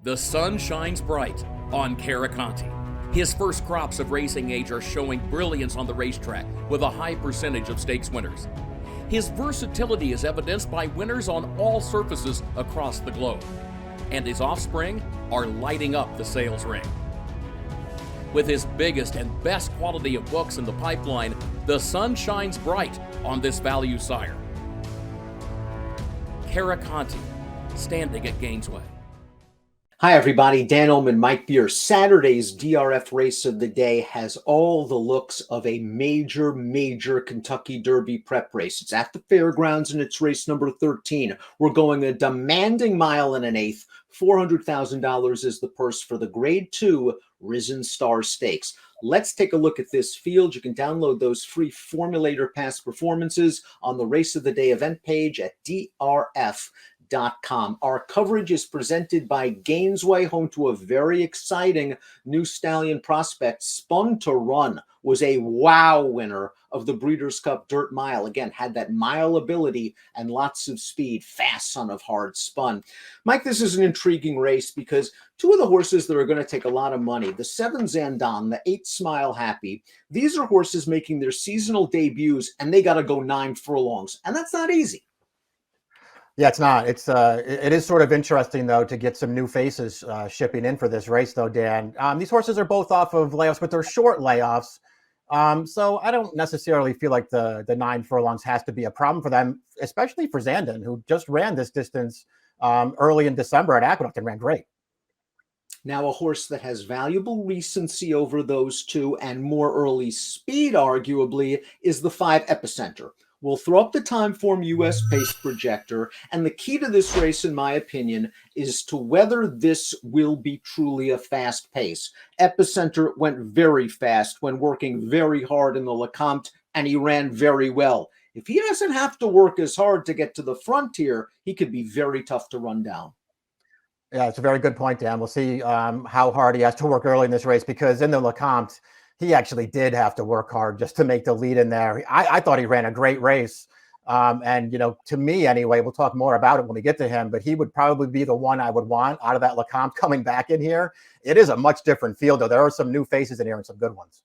The sun shines bright on Caraconti. His first crops of racing age are showing brilliance on the racetrack with a high percentage of stakes winners. His versatility is evidenced by winners on all surfaces across the globe. And his offspring are lighting up the sales ring. With his biggest and best quality of books in the pipeline, the sun shines bright on this value sire. Caraconti, standing at Gainesway. Hi everybody, Dan Illman, Mike Beer. Saturday's DRF race of the day has all the looks of a major Kentucky Derby prep race. It's at the fairgrounds and it's race number 13. We're going a demanding mile and an eighth. $400,000 is the purse for the Grade 2 Risen Star Stakes. Let's take a look at this field. You can download those free Formulator past performances on the race of the day event page at DRF.com. Our coverage is presented by Gainesway, home to a very exciting new stallion prospect. Spun to Run was a wow winner of the Breeders' Cup Dirt Mile. Again, had that mile ability and lots of speed. Fast son of hard spun. Mike, this is an intriguing race because two of the horses that are going to take a lot of money, the 7 Zandon, the 8 Smile Happy, these are horses making their seasonal debuts and they got to go 9 furlongs. And that's not easy. Yeah, it's not. It is sort of interesting though to get some new faces shipping in for this race though, Dan. These horses are both off of layoffs, but they're short layoffs. So I don't necessarily feel like the 9 furlongs has to be a problem for them, especially for Zandon, who just ran this distance early in December at Aqueduct and ran great. Now, a horse that has valuable recency over those two and more early speed, arguably, is the 5 Epicenter. We'll throw up the Timeform US pace projector, and the key to this race, in my opinion, is to whether this will be truly a fast pace. Epicenter went very fast when working very hard in the Lecomte, and he ran very well. If he doesn't have to work as hard to get to the frontier, he could be very tough to run down. Yeah, it's a very good point, Dan. We'll see how hard he has to work early in this race, because in the Lecomte, he actually did have to work hard just to make the lead in there. I thought he ran a great race. And, you know, to me anyway, we'll talk more about it when we get to him, but he would probably be the one I would want out of that Lecomte coming back in here. It is a much different field, though. There are some new faces in here and some good ones.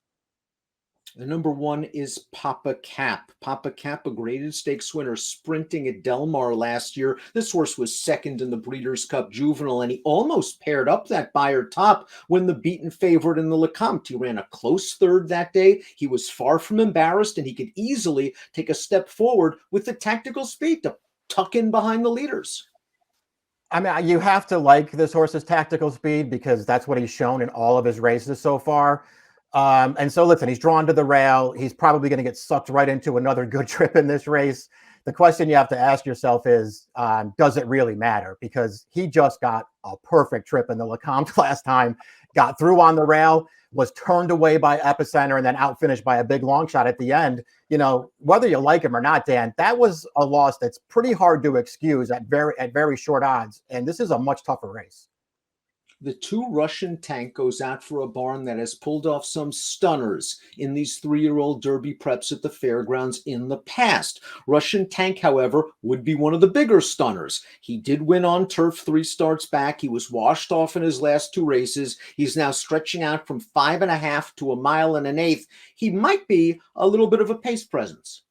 The number 1 is Papa Cap. Papa Cap, a graded stakes winner, sprinting at Del Mar last year. This horse was second in the Breeders' Cup Juvenile, and he almost paired up that Beyer top when the beaten favorite in the Lecomte. He ran a close third that day. He was far from embarrassed, and he could easily take a step forward with the tactical speed to tuck in behind the leaders. I mean, you have to like this horse's tactical speed because that's what he's shown in all of his races so far. And so, listen, he's drawn to the rail. He's probably going to get sucked right into another good trip in this race. The question you have to ask yourself is, does it really matter? Because he just got a perfect trip in the Lecomte last time, got through on the rail, was turned away by Epicenter, and then outfinished by a big long shot at the end. You know, whether you like him or not, Dan, that was a loss that's pretty hard to excuse at very short odds. And this is a much tougher race. The 2 Russian Tank goes out for a barn that has pulled off some stunners in these 3-year-old Derby preps at the fairgrounds in the past. Russian Tank, however, would be one of the bigger stunners. He did win on turf 3 starts back. He was washed off in his last 2 races. He's now stretching out from 5.5 to a mile and an eighth. He might be a little bit of a pace presence.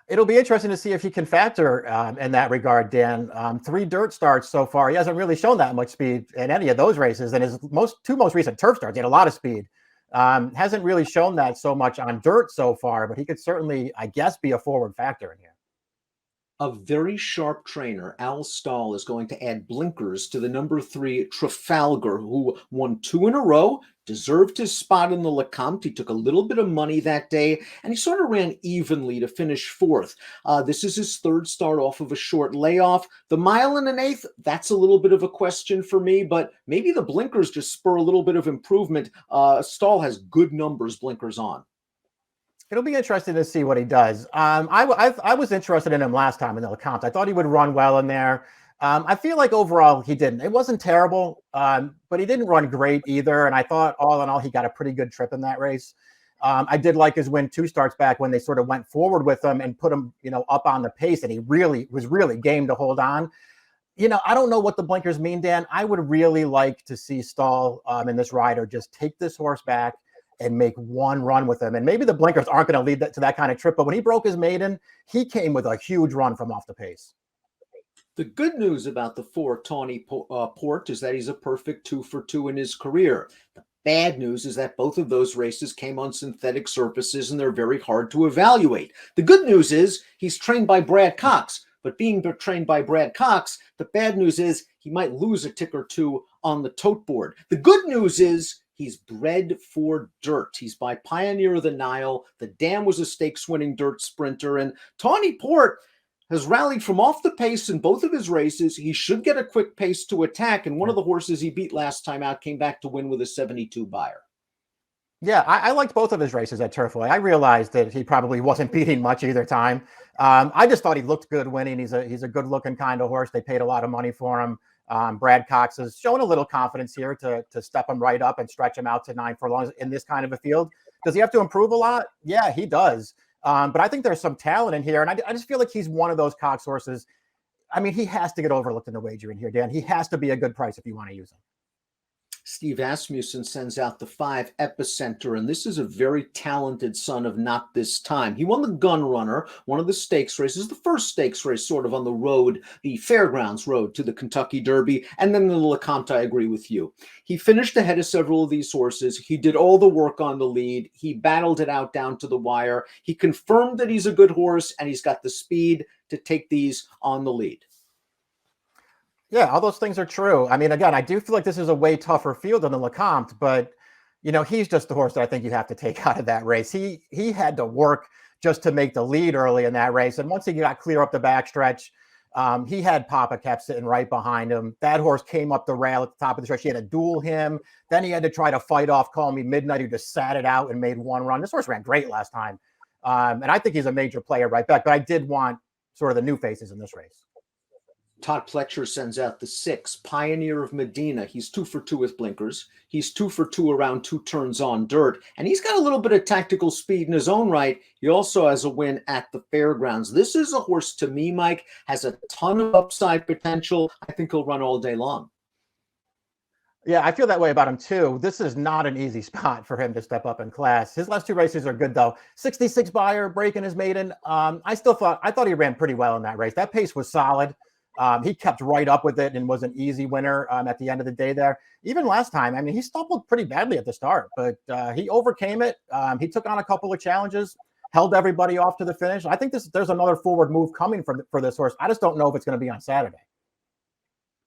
It'll be interesting to see if he can factor in that regard, Dan. 3 dirt starts so far. He hasn't really shown that much speed in any of those races. And his two most recent turf starts, he had a lot of speed. Hasn't really shown that so much on dirt so far, but he could certainly, I guess, be a forward factor in here. A very sharp trainer, Al Stahl, is going to add blinkers to the number 3 Trafalgar, who won 2 in a row, deserved his spot in the Lecomte. He took a little bit of money that day, and he sort of ran evenly to finish 4th. This is his 3rd start off of a short layoff. The mile and an eighth, that's a little bit of a question for me, but maybe the blinkers just spur a little bit of improvement. Stahl has good numbers blinkers on. It'll be interesting to see what he does. I was interested in him last time in the Lecomte. I thought he would run well in there. I feel like overall he didn't. It wasn't terrible, but he didn't run great either. And I thought all in all, he got a pretty good trip in that race. I did like his win 2 starts back when they sort of went forward with him and put him, you know, up on the pace. And he was really game to hold on. I don't know what the blinkers mean, Dan. I would really like to see Stahl and this rider just take this horse back and make one run with him. And maybe the blinkers aren't going to lead to that kind of trip. But when he broke his maiden, he came with a huge run from off the pace. The good news about the 4 Tawny Port is that he's a perfect 2 for 2 in his career. The bad news is that both of those races came on synthetic surfaces and they're very hard to evaluate. The good news is he's trained by Brad Cox. But being trained by Brad Cox, the bad news is he might lose a tick or two on the tote board. The good news is he's bred for dirt. He's by Pioneer of the Nile. The Dam was a stakes-winning dirt sprinter. And Tawny Port has rallied from off the pace in both of his races. He should get a quick pace to attack. And one of the horses he beat last time out came back to win with a 72 buyer. Yeah, I liked both of his races at Turfway. I realized that he probably wasn't beating much either time. I just thought he looked good winning. He's a good-looking kind of horse. They paid a lot of money for him. Brad Cox has shown a little confidence here to step him right up and stretch him out to 9 furlongs in this kind of a field. Does he have to improve a lot? Yeah, he does. But I think there's some talent in here, and I just feel like he's one of those Cox horses. I mean, he has to get overlooked in the wagering here, Dan. He has to be a good price if you want to use him. Steve Asmussen sends out the 5 Epicenter, and this is a very talented son of Not This Time. He won the Gun Runner, one of the stakes races, the first stakes race sort of on the road, the Fairgrounds road to the Kentucky Derby, and then the LeCompte. I agree with you. He finished ahead of several of these horses. He did all the work on the lead. He battled it out down to the wire. He confirmed that he's a good horse, and he's got the speed to take these on the lead. Yeah, all those things are true. I mean, again, I do feel like this is a way tougher field than the LeCompte, but he's just the horse that I think you have to take out of that race. He had to work just to make the lead early in that race, and once he got clear up the backstretch, he had Papa kept sitting right behind him. That horse came up the rail at the top of the stretch. He had to duel him. Then he had to try to fight off Call Me Midnight, who just sat it out and made one run. This horse ran great last time, and I think he's a major player right back. But I did want sort of the new faces in this race. Todd Pletcher sends out the 6, Pioneer of Medina. He's 2 for 2 with blinkers. He's 2 for 2 around 2 turns on dirt. And he's got a little bit of tactical speed in his own right. He also has a win at the Fairgrounds. This is a horse, to me, Mike, has a ton of upside potential. I think he'll run all day long. Yeah, I feel that way about him too. This is not an easy spot for him to step up in class. His last 2 races are good though. 66 buyer, breaking his maiden. I thought he ran pretty well in that race. That pace was solid. He kept right up with it and was an easy winner at the end of the day there. Even last time, I mean, he stumbled pretty badly at the start, but he overcame it. He took on a couple of challenges, held everybody off to the finish. I think there's another forward move coming for this horse. I just don't know if it's going to be on Saturday.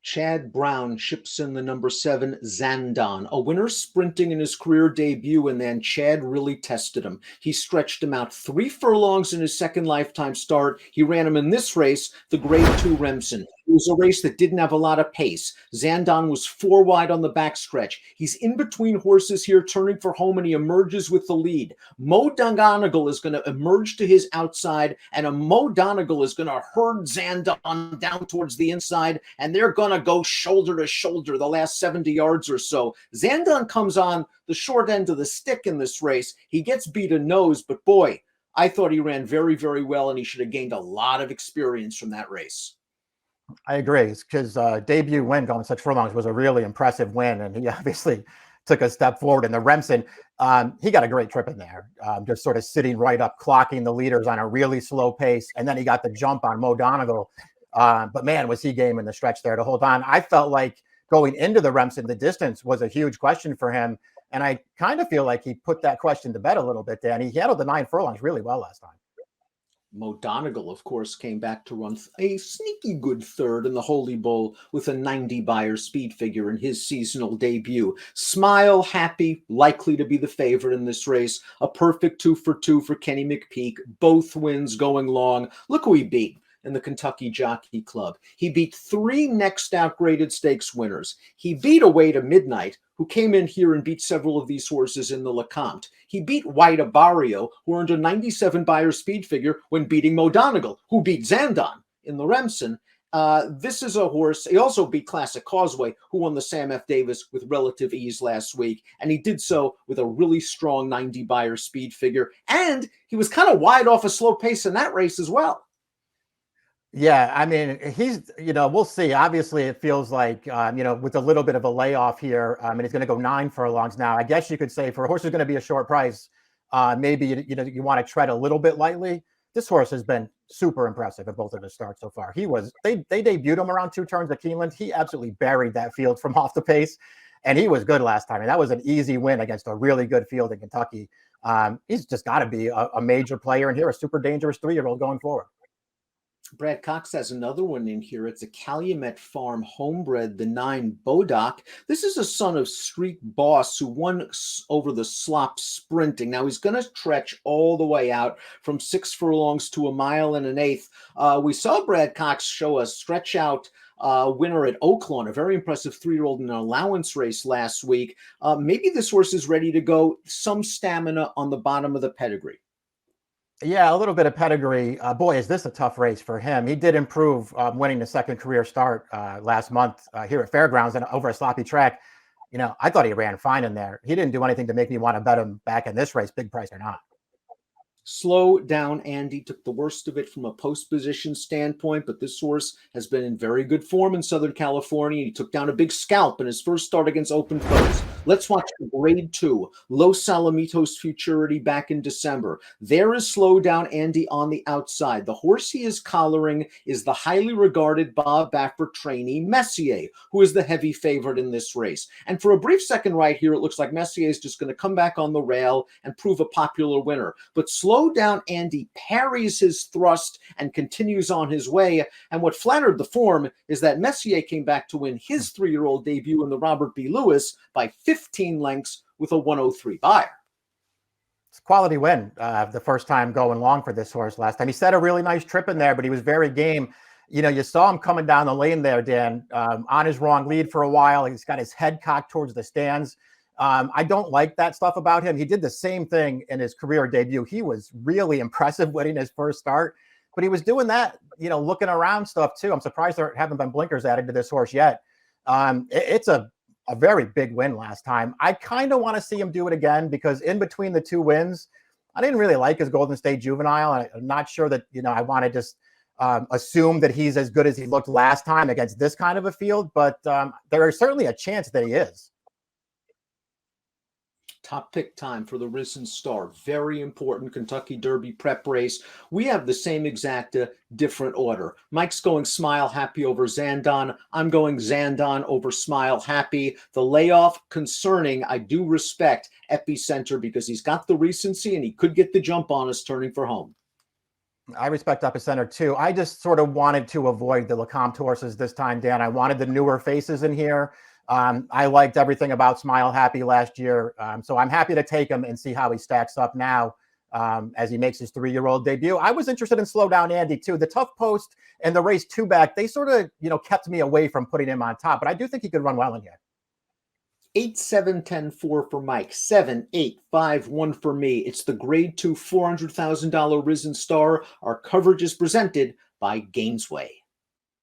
Chad Brown ships in the number 7, Zandon, a winner sprinting in his career debut, and then Chad really tested him. He stretched him out 3 furlongs in his second lifetime start. He ran him in this race, the Grade 2 Remsen. It was a race that didn't have a lot of pace. Zandon was 4 wide on the backstretch. He's in between horses here, turning for home, and he emerges with the lead. Mo Donegal is going to emerge to his outside, and a Mo Donegal is going to herd Zandon down towards the inside, and they're going to go shoulder to shoulder the last 70 yards or so. Zandon comes on the short end of the stick in this race. He gets beat a nose, but boy, I thought he ran very, very well, and he should have gained a lot of experience from that race. I agree, because debut win going such furlongs was a really impressive win, and he obviously took a step forward in the Remsen. He got a great trip in there, just sort of sitting right up, clocking the leaders on a really slow pace, and then he got the jump on Mo Donegal. But man, was he game in the stretch there to hold on. I felt like going into the Remsen, the distance was a huge question for him, and I kind of feel like he put that question to bed a little bit, Dan. He handled the 9 furlongs really well last time. Mo Donegal, of course, came back to run a sneaky good third in the Holy Bowl with a 90 buyer speed figure in his seasonal debut. Smile, happy, likely to be the favorite in this race. A perfect 2 for 2 for Kenny McPeak. Both wins going long. Look who he beat in the Kentucky Jockey Club. He beat 3 next out graded stakes winners. He beat Away to Midnight, who came in here and beat several of these horses in the LeCompte. He beat White Abario, who earned a 97 buyer speed figure when beating Mo Donegal, who beat Zandon in the Remsen. This is a horse. He also beat Classic Causeway, who won the Sam F. Davis with relative ease last week. And he did so with a really strong 90 buyer speed figure. And he was kind of wide off a slow pace in that race as well. Yeah, I mean, he's, we'll see. Obviously, it feels like, with a little bit of a layoff here, and he's going to go 9 furlongs now. I guess you could say for a horse who's going to be a short price, maybe, you want to tread a little bit lightly. This horse has been super impressive at both of his starts so far. They debuted him around 2 turns at Keeneland. He absolutely buried that field from off the pace, and he was good last time. And that was an easy win against a really good field in Kentucky. He's just got to be a major player in here, a super dangerous 3-year-old going forward. Brad Cox has another one in here. It's a Calumet Farm homebred, the 9 Bodak. This is a son of Street Boss who won over the slop sprinting. Now he's going to stretch all the way out from 6 furlongs to 1 1/8. We saw Brad Cox show a stretch out winner at Oaklawn, a very impressive 3-year-old in an allowance race last week. Maybe this horse is ready to go. Some stamina on the bottom of the pedigree. Yeah, a little bit of pedigree. Boy, is this a tough race for him. He did improve, winning the second career start last month here at Fairgrounds and over a sloppy track. I thought he ran fine in there. He didn't do anything to make me want to bet him back in this race, big price or not. Slow down, Andy took the worst of it from a post position standpoint, but this horse has been in very good form in Southern California. He took down a big scalp in his first start against Open Foes. Let's watch the Grade 2, Los Alamitos Futurity back in December. There is Slow Down, Andy, on the outside. The horse he is collaring is the highly regarded Bob Baffert trainee, Messier, who is the heavy favorite in this race. And for a brief second right here, it looks like Messier is just going to come back on the rail and prove a popular winner. But Slow Down, Andy parries his thrust and continues on his way. And what flattered the form is that Messier came back to win his 3-year-old debut in the Robert B. Lewis by 15 lengths with a 103 buyer. It's a quality win the first time going long for this horse last time. He set a really nice trip in there, but he was very game. You saw him coming down the lane there, Dan, on his wrong lead for a while. He's got his head cocked towards the stands. I don't like that stuff about him. He did the same thing in his career debut. He was really impressive winning his first start, but he was doing that, looking around stuff too. I'm surprised there haven't been blinkers added to this horse yet. It's a very big win last time. I kind of want to see him do it again because in between the 2 wins, I didn't really like his Golden State Juvenile. I'm not sure that, I want to just assume that he's as good as he looked last time against this kind of a field, but there is certainly a chance that he is. Top pick time for the Risen Star. Very important Kentucky Derby prep race. We have the same exact different order. Mike's going Smile Happy over Zandon. I'm going Zandon over Smile Happy. The layoff concerning. I do respect Epicenter because he's got the recency and he could get the jump on us turning for home. I respect Epicenter too. I just sort of wanted to avoid the Lecomte horses this time, Dan. I wanted the newer faces in here. I liked everything about Smile Happy last year. So I'm happy to take him and see how he stacks up now as he makes his 3-year-old debut. I was interested in Slow Down Andy too. The tough post and the race 2 back, they sort of, kept me away from putting him on top, but I do think he could run well in here. 8, 7, 10, 4 for Mike. 7, 8, 5, 1 for me. It's the Grade 2 $400,000 Risen Star. Our coverage is presented by Gainesway.